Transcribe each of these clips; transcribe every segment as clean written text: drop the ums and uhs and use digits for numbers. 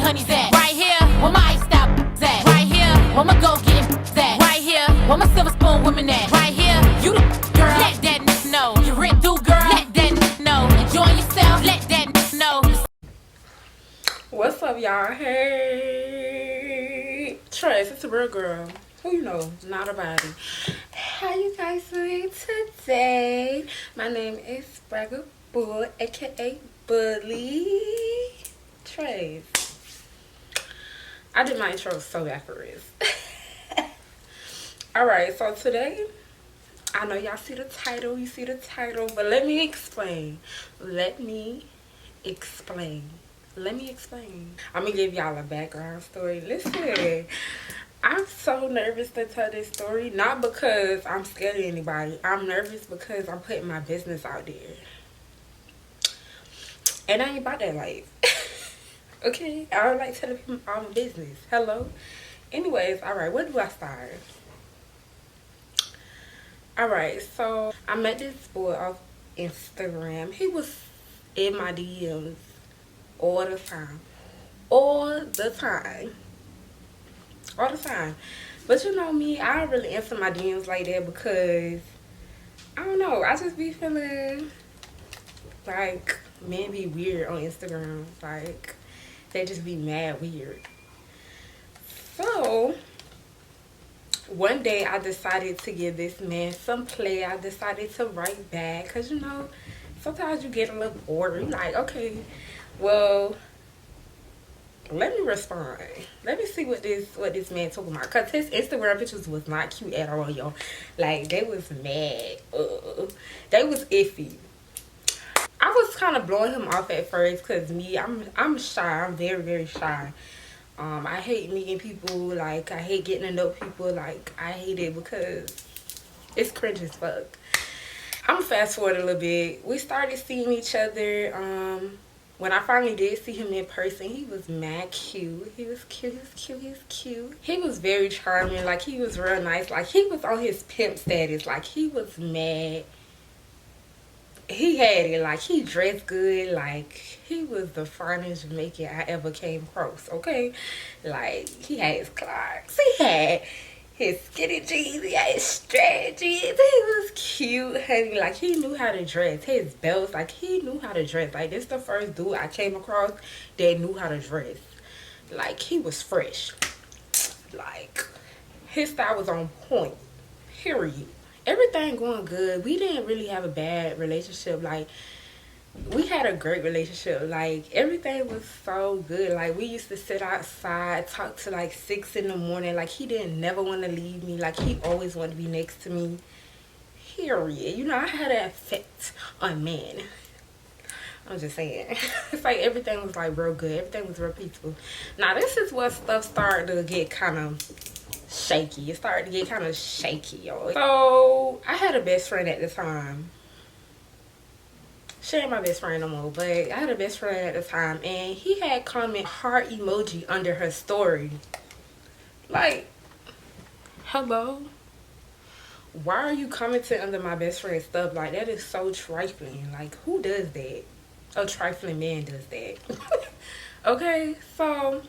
honeys at? Right here, where my stop at? Right here, where my go get at? Right here, where my silver spoon women at? Right here, you the girl, let that know. You rent through, girl, let that know. Enjoy yourself, let that know. What's up, y'all? Hey, Trace, it's a real girl. Who you know? Not a body. How you guys doing today? My name is Bragger Bull, aka Bully Trace. I did my intro so backwards. Alright, so today, I know y'all see the title, but let me explain. Let me explain. I'm gonna give y'all a background story. Listen, I'm so nervous to tell this story. Not because I'm scared of anybody. I'm nervous because I'm putting my business out there. And I ain't about that life. Okay? I don't like telling people all my business. Hello? Anyways, alright, where do I start? Alright, so I met this boy off Instagram. He was in my DMs all the time. But you know me, I don't really answer my DMs like that because I don't know, I just be feeling like men be weird on Instagram. Like they just be mad weird. So one day I decided to give this man some play. I decided to write back because you know sometimes you get a little bored. You're like, okay, well, let me respond. Let me see what this man talking about. Cause his Instagram pictures was not cute at all, y'all. Like they was mad. They was iffy. I was kind of blowing him off at first, cause me, I'm shy. I'm very, very shy. I hate meeting people. Like I hate getting to know people. Like I hate it because it's cringe as fuck. I'm fast forward a little bit. We started seeing each other. When I finally did see him in person, he was mad cute. He was cute. He was very charming. Like, he was real nice. Like, he was on his pimp status. Like, he was mad. He had it. Like, he dressed good. Like, he was the finest Jamaican I ever came across, okay? Like, he had his Clarks. He had his skinny jeans, he had his stretch jeans. He was cute, honey. Like, he knew how to dress. His belts, like, he knew how to dress. Like, this the first dude I came across that knew how to dress. Like, he was fresh. Like, his style was on point. Period. Everything going good. We didn't really have a bad relationship. Like, we had a great relationship. Like, everything was so good. Like, we used to sit outside, talk to like 6 in the morning. Like, he didn't never want to leave me. Like, he always wanted to be next to me. Period. You know, I had an effect on men. I'm just saying. It's like everything was like real good. Everything was real peaceful. Now, this is what stuff started to get kind of shaky. It started to get kind of shaky, y'all. So, I had a best friend at the time. She ain't my best friend no more, but I had a best friend at the time, and he had comment heart emoji under her story. Like, hello? Why are you commenting under my best friend's stuff? Like, that is so trifling. Like, who does that? A trifling man does that. Okay, so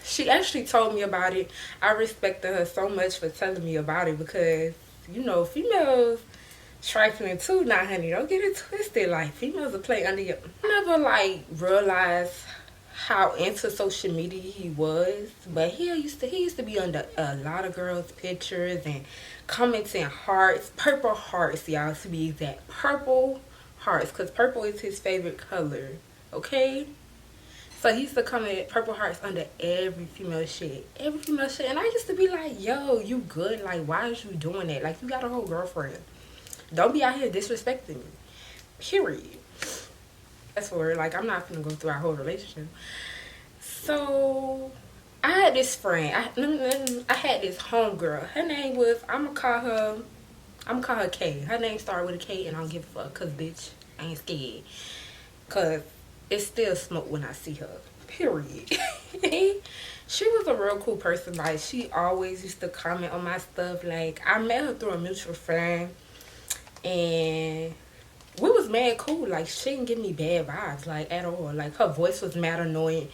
she actually told me about it. I respected her so much for telling me about it because, you know, females trifling too. Now, honey, don't get it twisted. Like, females will play under your... I never like realized how into social media he was, but he used to be under a lot of girls' pictures and commenting hearts, purple hearts, y'all, to be exact. Purple hearts, because purple is his favorite color. Okay, so he used to comment purple hearts under every female shit, and I used to be like, yo, you good? Like, why is you doing that? Like, you got a whole girlfriend. Don't be out here disrespecting me. Period. That's for like, I'm not gonna go through our whole relationship. So I had this friend. I had this homegirl. Her name was, I'm gonna call her K. Her name started with a K, and I don't give a fuck, cause bitch, I ain't scared. Cause it's still smoke when I see her. Period. She was a real cool person. Like, she always used to comment on my stuff. Like, I met her through a mutual friend, and we was mad cool. Like, she didn't give me bad vibes, like, at all. Like, her voice was mad annoying.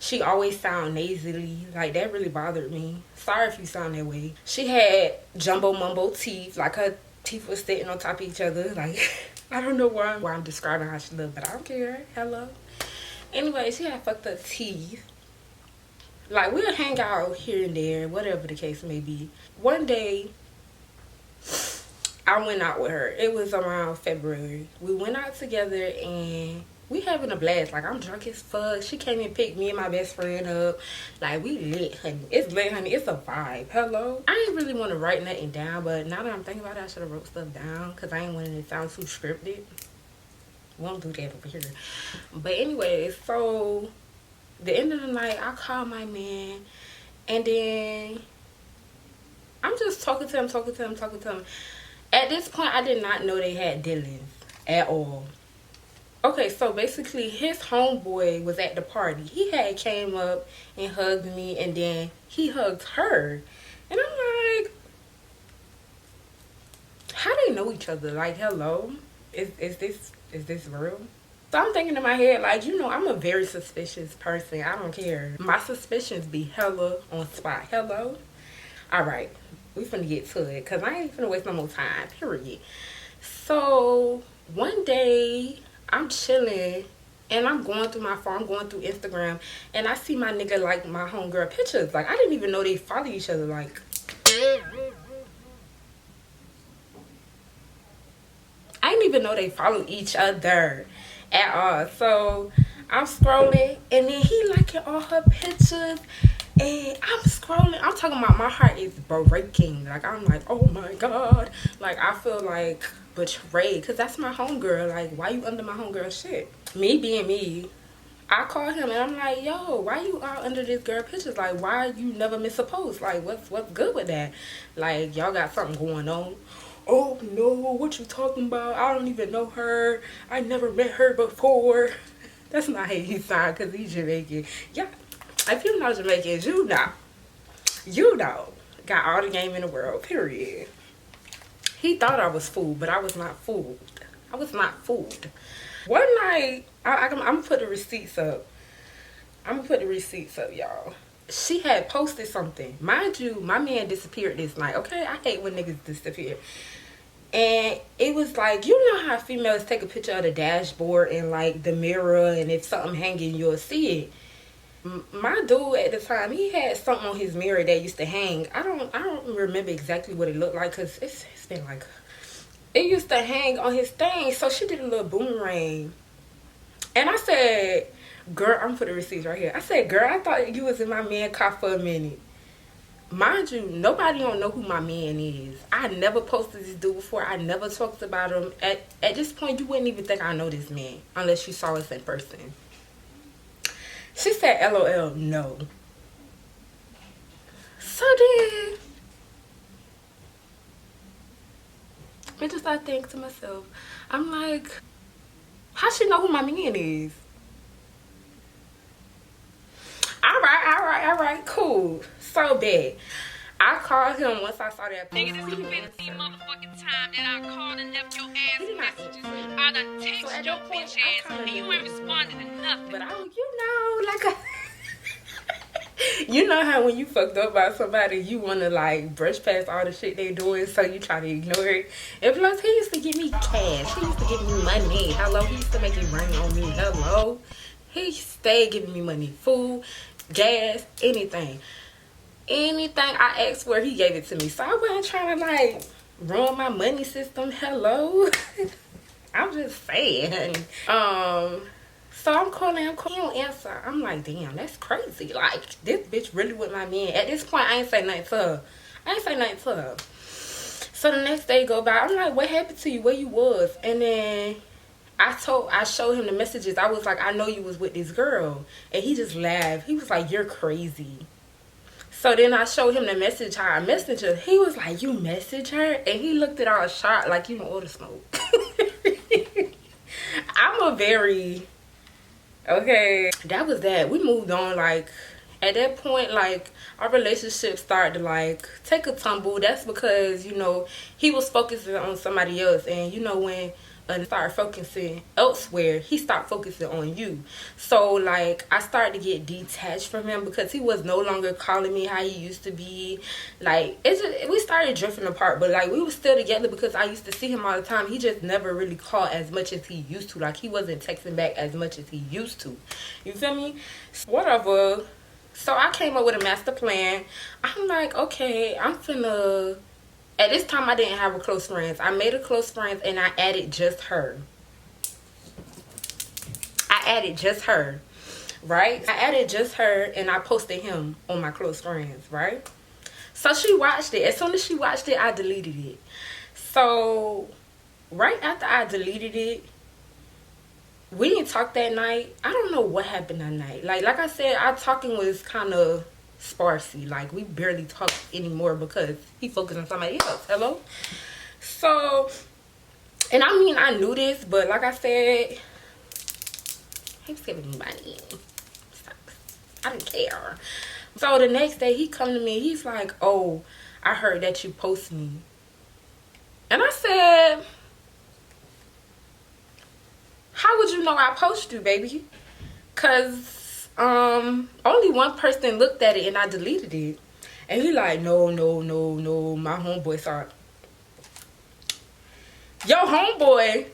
She always sound nasally. Like, that really bothered me. Sorry if you sound that way. She had jumbo mumbo teeth. Like, her teeth was sitting on top of each other. Like, I don't know why I'm describing how she looked, but I don't care. Hello. Anyway, she had fucked up teeth. Like, we'll hang out here and there, whatever the case may be. One day, I went out with her. It was around February. We went out together and we having a blast. Like, I'm drunk as fuck. She came and picked me and my best friend up. Like, we lit, honey. It's lit, honey. It's a vibe. Hello. I ain't really want to write nothing down, but now that I'm thinking about it, I should have wrote stuff down because I ain't wanting it to sound too scripted. We don't do that over here. But anyway, so the end of the night, I call my man, and then I'm just talking to him. At this point, I did not know they had dealings at all. Okay, so basically, his homeboy was at the party. He had came up and hugged me, and then he hugged her. And I'm like, how they know each other? Like, hello? Is this real? So I'm thinking in my head, like, you know, I'm a very suspicious person. I don't care. My suspicions be hella on spot. Hello? Alright, we finna get to it, because I ain't finna waste no more time, period. So, one day, I'm chilling, and I'm going through my phone, I'm going through Instagram, and I see my nigga like my homegirl pictures. Like, I didn't even know they follow each other. Like, I didn't even know they follow each other at all. So I'm scrolling, and then he liking all her pictures, and I'm scrolling. I'm talking about my heart is breaking. Like, I'm like, oh my God. Like, I feel like betrayed, because that's my homegirl. Like, why you under my homegirl shit? Me being me, I call him and I'm like, yo, why you all under this girl pictures? Like, why you never miss a post? Like, what's good with that? Like, y'all got something going on? Oh no, what you talking about? I don't even know her. I never met her before. That's not how he sound, because he's Jamaican. Yeah, if you know Jamaicans, you know, got all the game in the world, period. He thought I was fooled, but I was not fooled. I was not fooled. One night, I'm gonna put the receipts up. Y'all. She had posted something. Mind you, my man disappeared this night. Okay, I hate when niggas disappear. And it was like, you know how females take a picture of the dashboard and like the mirror, and if something hanging, you'll see it. My dude at the time, he had something on his mirror that used to hang. I don't remember exactly what it looked like, because it's been like, it used to hang on his thing. So she did a little boomerang, and I said, girl, I'm putting the receipts right here. I said, girl, I thought you was in my man car for a minute. Mind you, nobody don't know who my man is. I never posted this dude before. I never talked about him. At this point, you wouldn't even think I know this man unless you saw us in person. She said, LOL, no. So then, I just started thinking to myself, I'm like, how she know who my man is? All right, cool. So bad. I called him once I saw that. Nigga, this is the 15th motherfucking time that I called and left your ass messages. I done texted your bitch ass and you ain't responded to nothing. But you know how when you fucked up by somebody, you want to like brush past all the shit they doing, so you try to ignore it. And plus, he used to give me cash. He used to give me money. Hello, he used to make it rain on me. Hello, he stayed giving me money, food, gas, anything I asked for, he gave it to me. So I wasn't trying to like run my money system. Hello. I'm just saying. So I'm calling him, he don't answer. I'm like, damn, that's crazy. Like, this bitch really with my man. At this point, I ain't say nothing to her. So the next day go by, I'm like, what happened to you? Where you was? And then I showed him the messages. I was like, I know you was with this girl. And he just laughed. He was like, you're crazy. So then I showed him the message, how I messaged her. He was like, you message her? And he looked at all shocked, like, you don't order smoke. Okay, that was that. We moved on. Like, at that point, like, our relationship started to like take a tumble. That's because, you know, he was focusing on somebody else. And you know, when and start focusing elsewhere, he stopped focusing on you. So like I started to get detached from him because he was no longer calling me how he used to be. Like we started drifting apart, but like we were still together because I used to see him all the time. He just never really called as much as he used to. Like he wasn't texting back as much as he used to. You feel me? Whatever. So I came up with a master plan. I'm like, okay, I'm finna... At this time, I didn't have a close friends. I made a close friends and I added just her. Right? I added just her and I posted him on my close friends, right? So she watched it. As soon as she watched it, I deleted it. So right after I deleted it, we didn't talk that night. I don't know what happened that night. Like I said, our talking was kind of sparsy. Like we barely talk anymore because he focused on somebody else. Hello. So, and I mean, I knew this, but like I said, he was giving me money. I didn't care. So the next day he come to me, he's like, oh, I heard that you post me. And I said, how would you know I post you, baby? Cause only one person looked at it and I deleted it. And he like, no, my homeboy saw it. Your homeboy?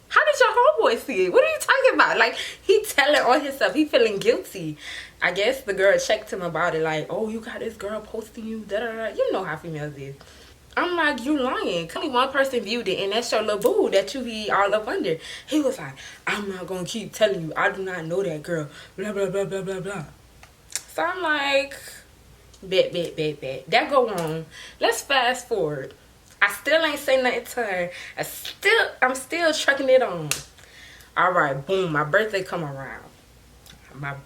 How did your homeboy see it? What are you talking about? Like, he telling on himself. He feeling guilty. I guess the girl checked him about it. Like, oh, you got this girl posting you. Da, da, da. You know how females is. I'm like, you lying. Only one person viewed it, and that's your little boo that you be all up under. He was like, I'm not going to keep telling you. I do not know that girl. Blah, blah, blah, blah, blah, blah. So I'm like, bet. That go on. Let's fast forward. I still ain't say nothing to her. I'm still trucking it on. All right, boom. My birthday come around. I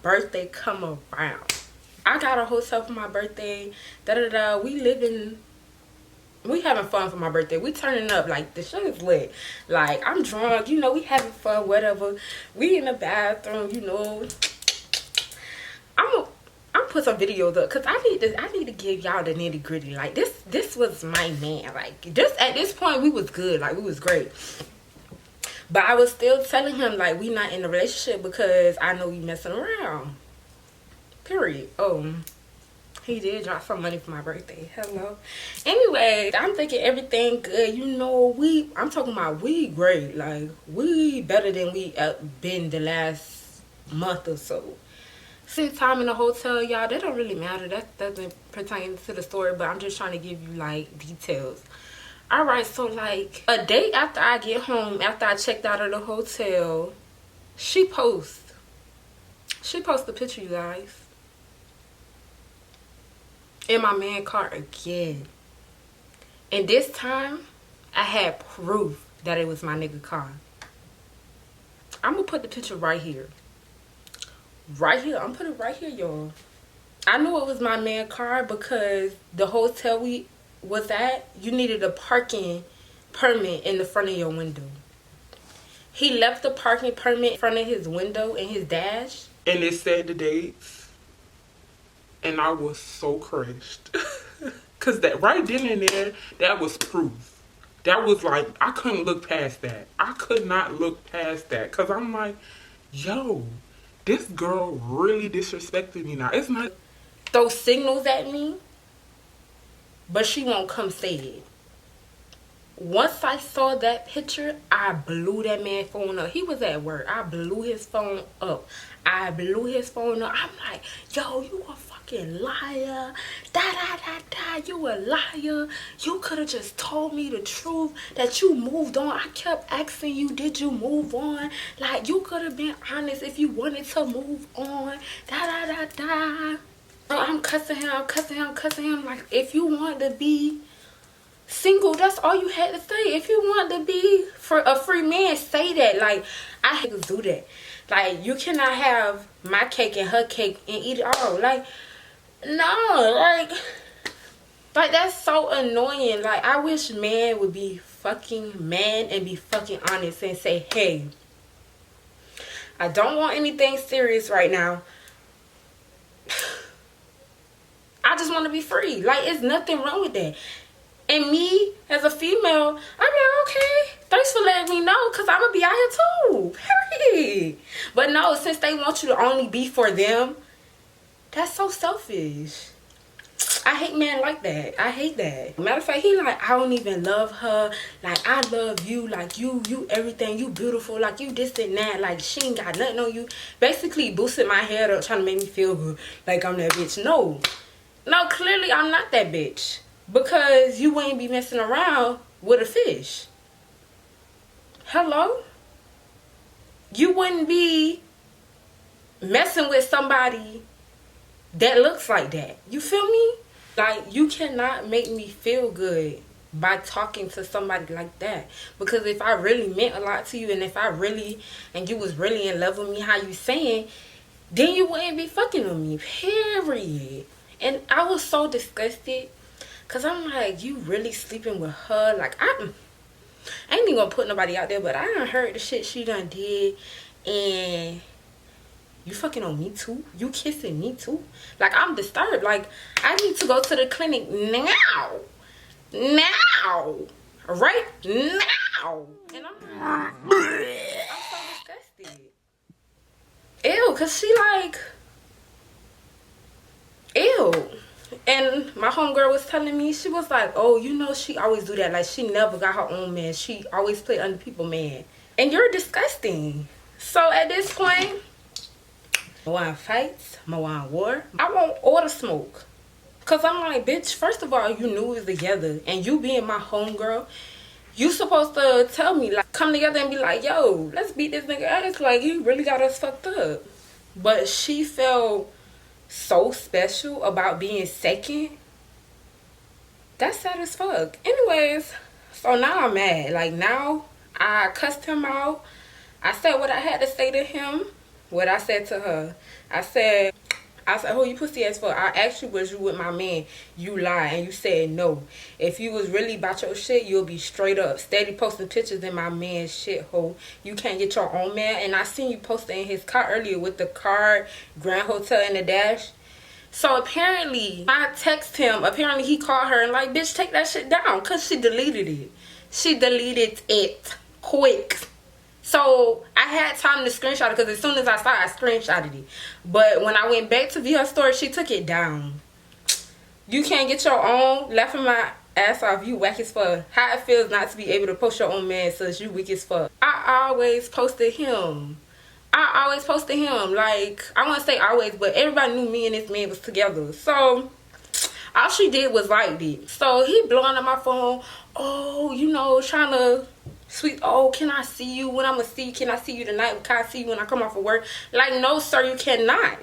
got a hotel for my birthday. Da-da-da. We having fun for my birthday. We turning up. Like, the shit is lit. Like, I'm drunk. You know, we having fun, whatever. We in the bathroom, you know. I'm put some videos up because I need to give y'all the nitty gritty. Like, this was my man. Like, just at this point, we was good. Like, we was great. But I was still telling him, like, we not in a relationship because I know we messing around. Period. He did drop some money for my birthday. Hello. Anyway, I'm thinking everything good. You know, I'm talking about we great. Like, we better than we been the last month or so. Since time in the hotel, y'all, that don't really matter. That doesn't pertain to the story, but I'm just trying to give you, like, details. Alright, so, like, a day after I get home, after I checked out of the hotel, she posts a picture, you guys. In my man car again. And this time, I had proof that it was my nigga car. I'm gonna put the picture right here. Right here. I'm putting it right here, y'all. I knew it was my man car because the hotel we was at, you needed a parking permit in the front of your window. He left the parking permit in front of his window in his dash. And it said the dates. And I was so crushed. Because that right then and there, that was proof. That was like, I couldn't look past that. I could not look past that. Because I'm like, yo, this girl really disrespected me now. It's not... Throw signals at me, but she won't come say it. Once I saw that picture, I blew that man's phone up. He was at work. I blew his phone up. I'm like, yo, you a fucking liar. You a liar. You could have just told me the truth that you moved on. I kept asking you, did you move on? Like, you could have been honest if you wanted to move on. I'm cussing him. Like, if you want to be single, that's all you had to say. If you want to be for a free man, say that. Like, I had to do that. Like, you cannot have my cake and her cake and eat it all. Like, no, like that's so annoying. Like, I wish man would be fucking man and be fucking honest and say, hey, I don't want anything serious right now. I just want to be free. Like, it's nothing wrong with that. And me, as a female, I'm like, okay, thanks for letting me know, because I'm going to be out here too. Period. But no, since they want you to only be for them, that's so selfish. I hate men like that. I hate that. Matter of fact, he like, I don't even love her. Like, I love you. Like, you everything. You beautiful. Like, you this and that. Like, she ain't got nothing on you. Basically boosting my head up, trying to make me feel good. Like, I'm that bitch. No. No, clearly I'm not that bitch. Because you wouldn't be messing around with a fish. Hello? You wouldn't be messing with somebody that looks like that. You feel me? Like, you cannot make me feel good by talking to somebody like that. Because if I really meant a lot to you, and if I really, and you was really in love with me, how you saying, then you wouldn't be fucking with me, period. And I was so disgusted. Because I'm like, you really sleeping with her? Like, I ain't even gonna put nobody out there, but I done heard the shit she done did. And you fucking on me too? You kissing me too? Like, I'm disturbed. Like, I need to go to the clinic now. Now. Right now. And I'm so disgusted. Ew, because she like, ew. And my homegirl was telling me, she was like, oh, you know, she always do that. Like, she never got her own man. She always play under people, man. And you're disgusting. So at this point, I want fights, I want war. I want all the smoke. Because I'm like, bitch, first of all, you knew we was together. And you being my homegirl, you supposed to tell me, like, come together and be like, yo, let's beat this nigga ass. Like, he really got us fucked up. But she felt so special about being second. That's sad as fuck. Anyways, so now I'm mad. Like, now I cussed him out. I said what I had to say to him. What I said to her. I said, who you pussy ass for? I asked you, was you with my man? You lied and you said no. If you was really about your shit, you'll be straight up. Steady posting pictures in my man's shit hole. You can't get your own man. And I seen you posting in his car earlier with the card, Grand Hotel and the dash. So apparently, I text him. Apparently, he called her and like, bitch, take that shit down. Because she deleted it. She deleted it quick. So I had time to screenshot it because as soon as I saw it, I screenshotted it. But when I went back to view her story, she took it down. You can't get your own. Laughing my ass off. You whack as fuck. How it feels not to be able to post your own man says you weak as fuck. I always posted him. Like, I won't say always, but everybody knew me and this man was together. So all she did was like it. So he blowing up my phone. Oh, you know, trying to sweet, oh, can I see you when I'm gonna see you? Can I see you tonight? Can I see you when I come off of work? Like, no, sir, you cannot.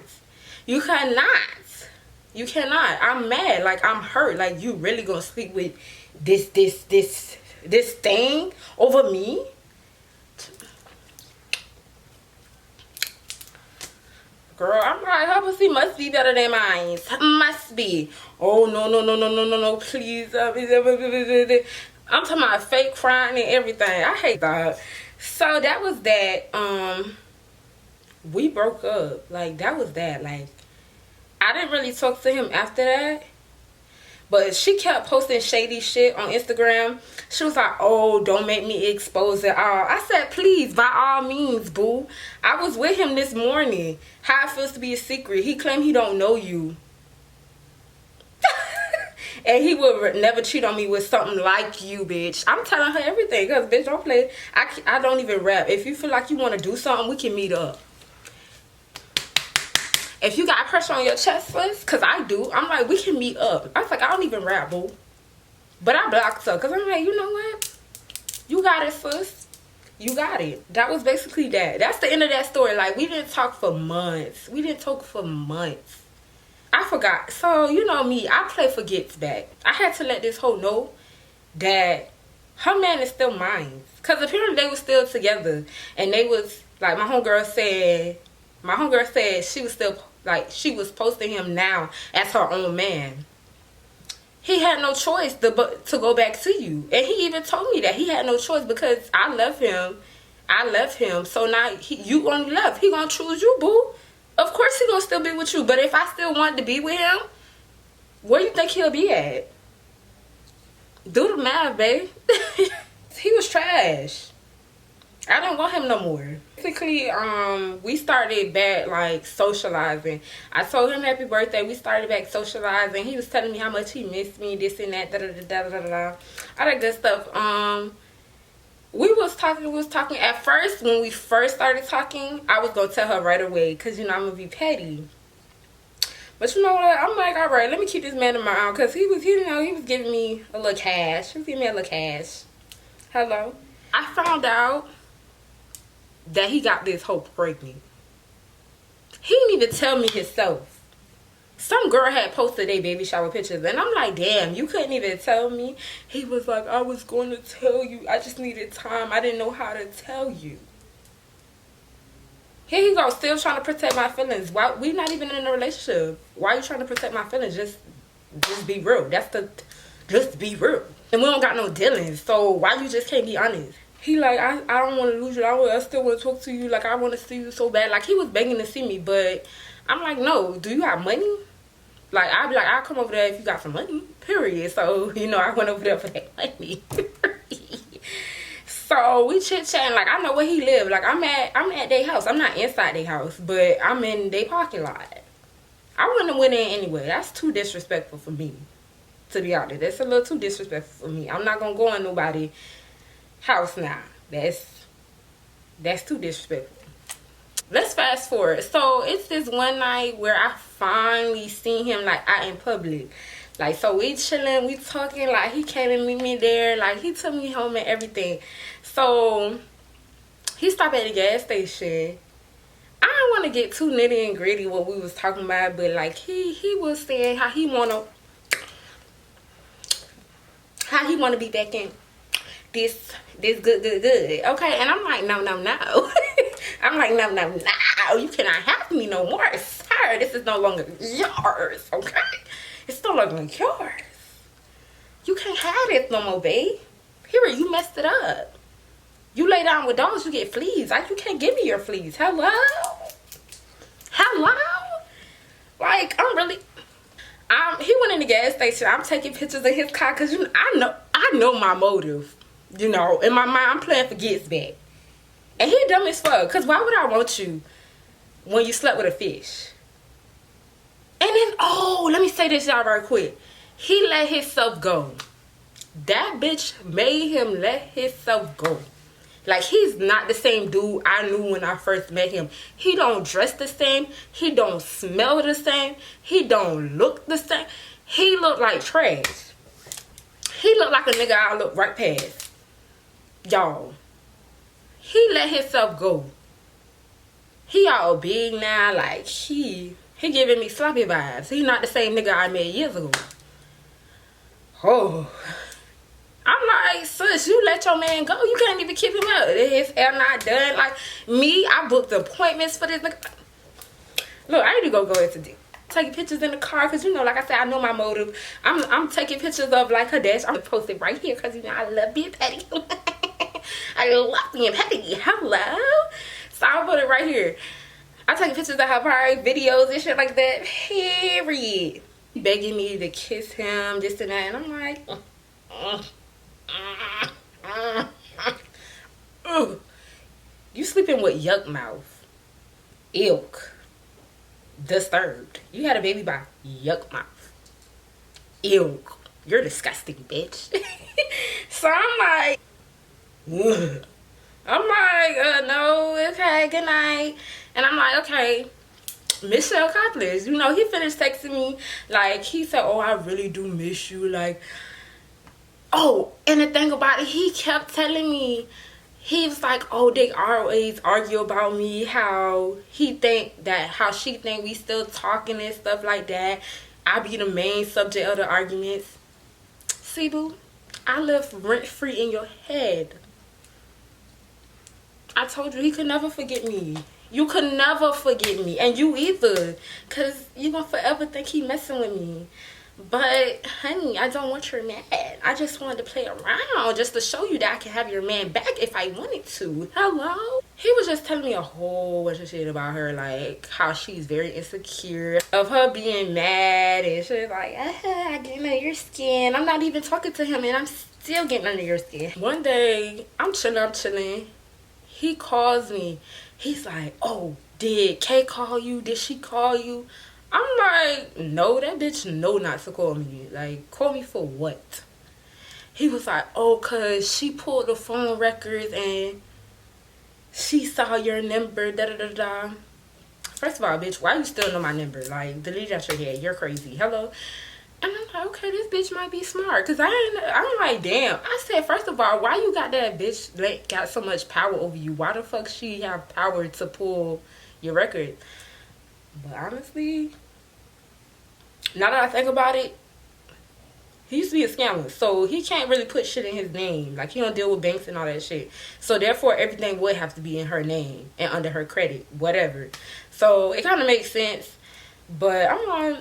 You cannot. You cannot. I'm mad. Like, I'm hurt. Like, you really gonna sleep with this thing over me? Girl, I'm like, her pussy must be better than mine. Must be. Oh, no, please. I'm talking about fake crying and everything. I hate that. So that was that. We broke up. Like, that was that. Like, I didn't really talk to him after that. But she kept posting shady shit on Instagram. She was like, oh, don't make me expose it all. I said, please, by all means, boo. I was with him this morning. How it feels to be a secret. He claimed he don't know you. And he would never cheat on me with something like you, bitch. I'm telling her everything. Because, bitch, don't play. I don't even rap. If you feel like you want to do something, we can meet up. If you got pressure on your chest, sis, because I do, I'm like, we can meet up. I was like, I don't even rap, boo. But I blocked her because I'm like, you know what? You got it, sis. You got it. That was basically that. That's the end of that story. Like, we didn't talk for months. I forgot. So, you know me, I play for gets back. I had to let this hoe know that her man is still mine. Because apparently they were still together. And they was, like, my homegirl said she was still, like, she was posting him now as her own man. He had no choice to go back to you. And he even told me that he had no choice because I left him. So now you only left. He gonna choose you, boo. Of course he gonna still be with you. But if I still wanted to be with him, where you think he'll be at? Do the math, babe. He was trash. I didn't want him no more. Basically, we started back like socializing. I told him happy birthday. We started back socializing. He was telling me how much he missed me, this and that, da da da da da da. All that good stuff. We was talking. At first, when we first started talking, I was gonna tell her right away, cause you know I'm gonna be petty. But you know what? I'm like, all right, let me keep this man in my arm, cause he was giving me a little cash. He was giving me a little cash. Hello. I found out that he got this hoe pregnant. He didn't even tell me himself. Some girl had posted their baby shower pictures, and I'm like, damn, you couldn't even tell me. He was like, I was going to tell you. I just needed time. I didn't know how to tell you. Here he goes, still trying to protect my feelings. Why we not even in a relationship? Why are you trying to protect my feelings? Just be real. Just be real. And we don't got no dealings, so why you just can't be honest? He like, I don't want to lose you. I still want to talk to you. Like, I want to see you so bad. Like, he was begging to see me, but I'm like, no. Do you have money? Like, I'd be like, I'll come over there if you got some money, period. So, you know, I went over there for that money. So we chit-chatting. Like, I know where he live. Like, I'm at their house. I'm not inside their house, but I'm in their parking lot. I wouldn't have went in anyway. That's too disrespectful for me, to be honest. That's a little too disrespectful for me. I'm not gonna go in nobody's house now. That's too disrespectful. Let's fast forward. So it's this one night where I finally seen him like out in public. Like, so we chilling, we talking, like he came and meet me there, like he took me home and everything. So he stopped at the gas station. I don't want to get too nitty and gritty what we was talking about, but like he was saying how he wanna be back in this good. Okay, and I'm like, no. I'm like, no. You cannot have me no more, sir. This is no longer yours, okay? It's no longer yours. You can't have this no more, babe. Period. You messed it up. You lay down with dogs, you get fleas. Like, you can't give me your fleas. Hello? Like, he went in the gas station. I'm taking pictures of his car because I know my motive. You know, in my mind, I'm playing for gets back. And he dumb as fuck. Because why would I want you when you slept with a fish? And then, let me say this, y'all, right quick. He let himself go. That bitch made him let himself go. Like, he's not the same dude I knew when I first met him. He don't dress the same. He don't smell the same. He don't look the same. He look like trash. He look like a nigga I look right past. Y'all. He let himself go. He all big now. Like, he giving me sloppy vibes. He not the same nigga I met years ago. Oh. I'm like, sis, you let your man go. You can't even keep him up. His hair not done. Like, me, I booked appointments for this nigga. Look, I need to go into deep. Taking pictures in the car because, you know, like I said, I know my motive. I'm taking pictures of, like, her dash. I'm going to post it right here because, you know, I love being petty. I love being petty. Hello? So I'll put it right here. I'm taking pictures of her private videos and shit like that. Period. Begging me to kiss him, this and that. And I'm like, you sleeping with yuck mouth. Ilk. Disturbed. You had a baby by yuck mouth. Ilk. You're disgusting, bitch. So I'm like, no, okay, good night. And I'm like, okay, mission accomplished. You know, he finished texting me. Like, he said, oh, I really do miss you. Like, oh, and the thing about it, he kept telling me, he was like, oh, they always argue about me, how she think we still talking and stuff like that. I be the main subject of the arguments. See, boo, I live rent-free in your head. I told you he could never forget me. You could never forget me. And you either. Because you going to forever think he messing with me. But honey, I don't want your man. I just wanted to play around just to show you that I can have your man back if I wanted to. Hello? He was just telling me a whole bunch of shit about her, like how she's very insecure of her being mad and shit, like I get under your skin. I'm not even talking to him and I'm still getting under your skin. One day I'm chilling. He calls me. He's like, oh, did Kay call you? Did she call you? I'm like, no, that bitch know not to call me. Like, call me for what? He was like, oh, cause she pulled the phone records and she saw your number, da-da-da-da. First of all, bitch, why you still know my number? Like, delete it out your head. You're crazy. Hello? And I'm like, okay, this bitch might be smart. Cause I'm like, damn. I said, first of all, why you got that bitch that got so much power over you? Why the fuck she have power to pull your record? But honestly, now that I think about it, he used to be a scammer. So he can't really put shit in his name. Like, he don't deal with banks and all that shit. So therefore, everything would have to be in her name and under her credit, whatever. So it kind of makes sense. But I'm like,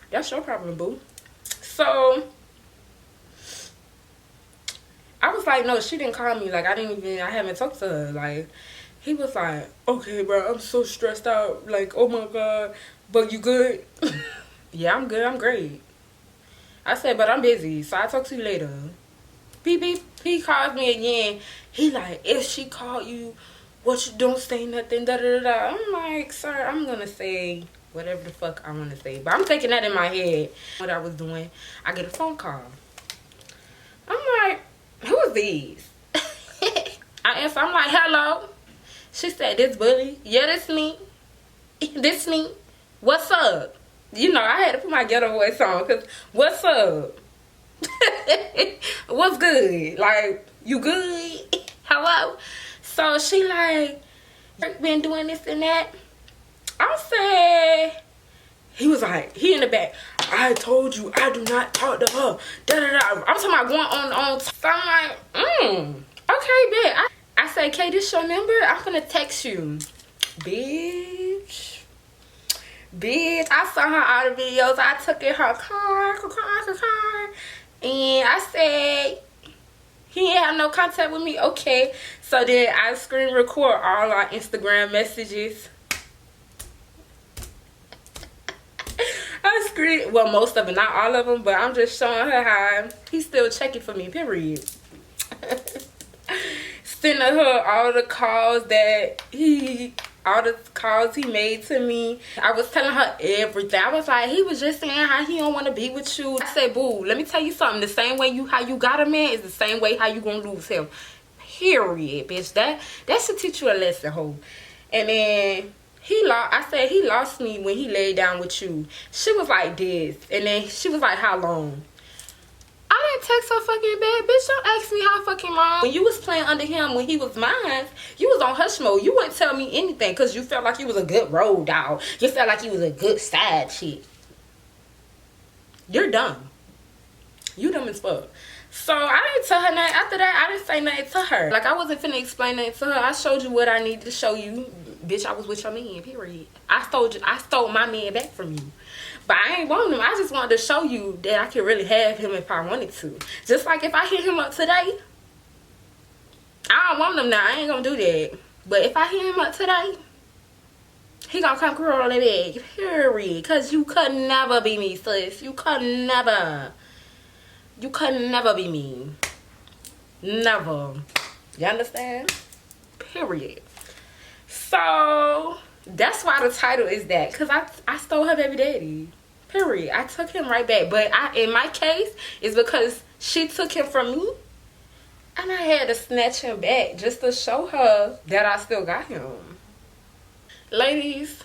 that's your problem, boo. So I was like, no, she didn't call me. Like, I haven't talked to her. Like, he was like, okay, bro, I'm so stressed out. Like, oh my God, but you good? Yeah, I'm good. I'm great. I said, but I'm busy, so I'll talk to you later. Beep, beep. He calls me again. He like, if she called you, what you don't say nothing, da-da-da-da. I'm like, sir, I'm going to say whatever the fuck I want to say. But I'm thinking that in my head. What I was doing, I get a phone call. I'm like, who is these? I answer, I'm like, hello. She said, this Bully. Yeah, this me. This me. What's up? You know, I had to put my ghetto voice on, because what's up? What's good? Like, you good? Hello? So she like, been doing this and that. I said, he was like, he in the back, I told you I do not talk to her. Da da da. I'm talking about going on. So I'm like, okay, bet. I said, Kay, this your number? I'm gonna text you. Bitch, I saw her all the videos. I took in her car. And I said, he ain't have no contact with me. Okay. So then I screen record all our Instagram messages. Well, most of it, not all of them, but I'm just showing her how he's still checking for me, period. Sending her all the calls he made to me. I was telling her everything. I was like, he was just saying how he don't want to be with you. I said, boo, let me tell you something. The same way how you got a man is the same way how you gonna lose him. Period, bitch. That should teach you a lesson, ho. And then I said he lost me when he laid down with you. She was like this. And then she was like, how long? I didn't text her fucking back. Bitch, don't ask me how fucking long. When you was playing under him when he was mine, you was on hush mode. You wouldn't tell me anything because you felt like you was a good road dog. You felt like you was a good side chick. You're dumb. You dumb as fuck. So I didn't tell her nothing. After that, I didn't say nothing to her. Like, I wasn't finna explain nothing to her. I showed you what I needed to show you. Bitch, I was with your man, period. I stole my man back from you. But I ain't want him. I just wanted to show you that I could really have him if I wanted to. Just like if I hit him up today, I don't want him now. I ain't gonna do that. But if I hit him up today, he gonna come crawl in bed, period. Because you could never be me, sis. You could never be me. Never. You understand? Period. So that's why the title is that. Because I stole her baby daddy. Period. I took him right back. But in my case, it's because she took him from me. And I had to snatch him back just to show her that I still got him. Ladies,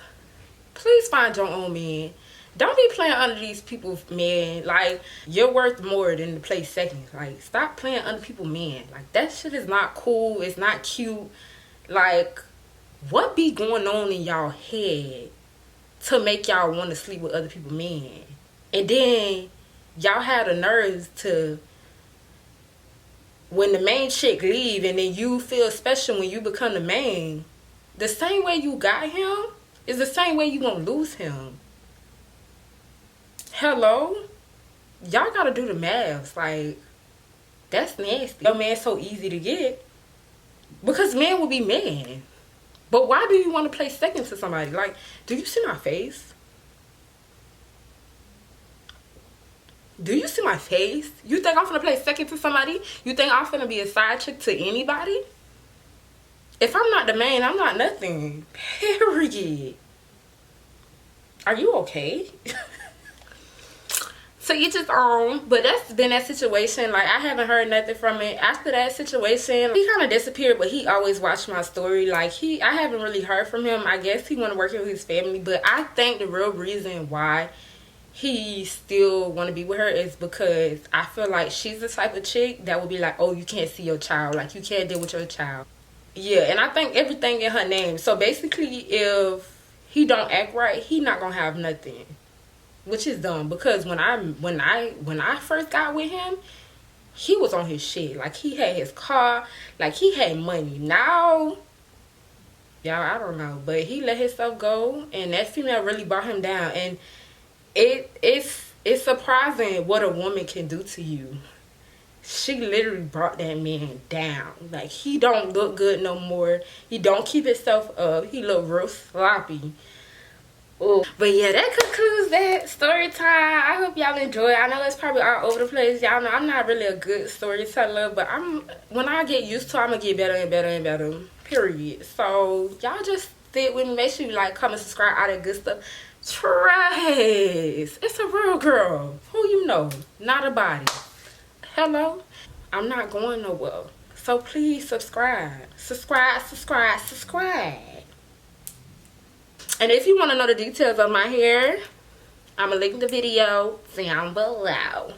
please find your own man. Don't be playing under these people's men. Like, you're worth more than to play second. Like, stop playing under people's men. Like, that shit is not cool. It's not cute. Like, what be going on in y'all head to make y'all want to sleep with other people's men? And then y'all had the nerves to, when the main chick leave and then you feel special when you become the main, the same way you got him is the same way you gonna lose him. Hello? y'all gotta do the math. Like, that's nasty. Your man's so easy to get because men will be men. But why do you want to play second to somebody? Like, do you see my face? Do you see my face? You think I'm finna play second to somebody? You think I'm finna be a side chick to anybody? If I'm not the man, I'm not nothing. Period. Are you okay? So each his own. But that's been that situation. Like, I haven't heard nothing from it. After that situation, he kind of disappeared, but he always watched my story. Like, I haven't really heard from him. I guess he want to work with his family. But I think the real reason why he still want to be with her is because I feel like she's the type of chick that would be like, oh, you can't see your child. Like, you can't deal with your child. Yeah, and I think everything in her name. So basically, if he don't act right, he not gonna have nothing. Which is dumb, because when I first got with him, he was on his shit. Like, he had his car, like, he had money. Now, y'all, I don't know, but he let himself go, and that female really brought him down. And it's surprising what a woman can do to you. She literally brought that man down. Like, he don't look good no more. He don't keep himself up. He look real sloppy. Ooh. But yeah, that concludes that story time. I hope y'all enjoy it. I know it's probably all over the place. Y'all know I'm not really a good storyteller, but when I get used to it, I'm gonna get better and better and better. Period. So y'all just sit with me. Make sure you like, comment, subscribe, all that good stuff. Trace, it's a real girl. Who you know, not a body. Hello, I'm not going nowhere. So please subscribe. Subscribe. And if you want to know the details of my hair, I'm going to link the video down below.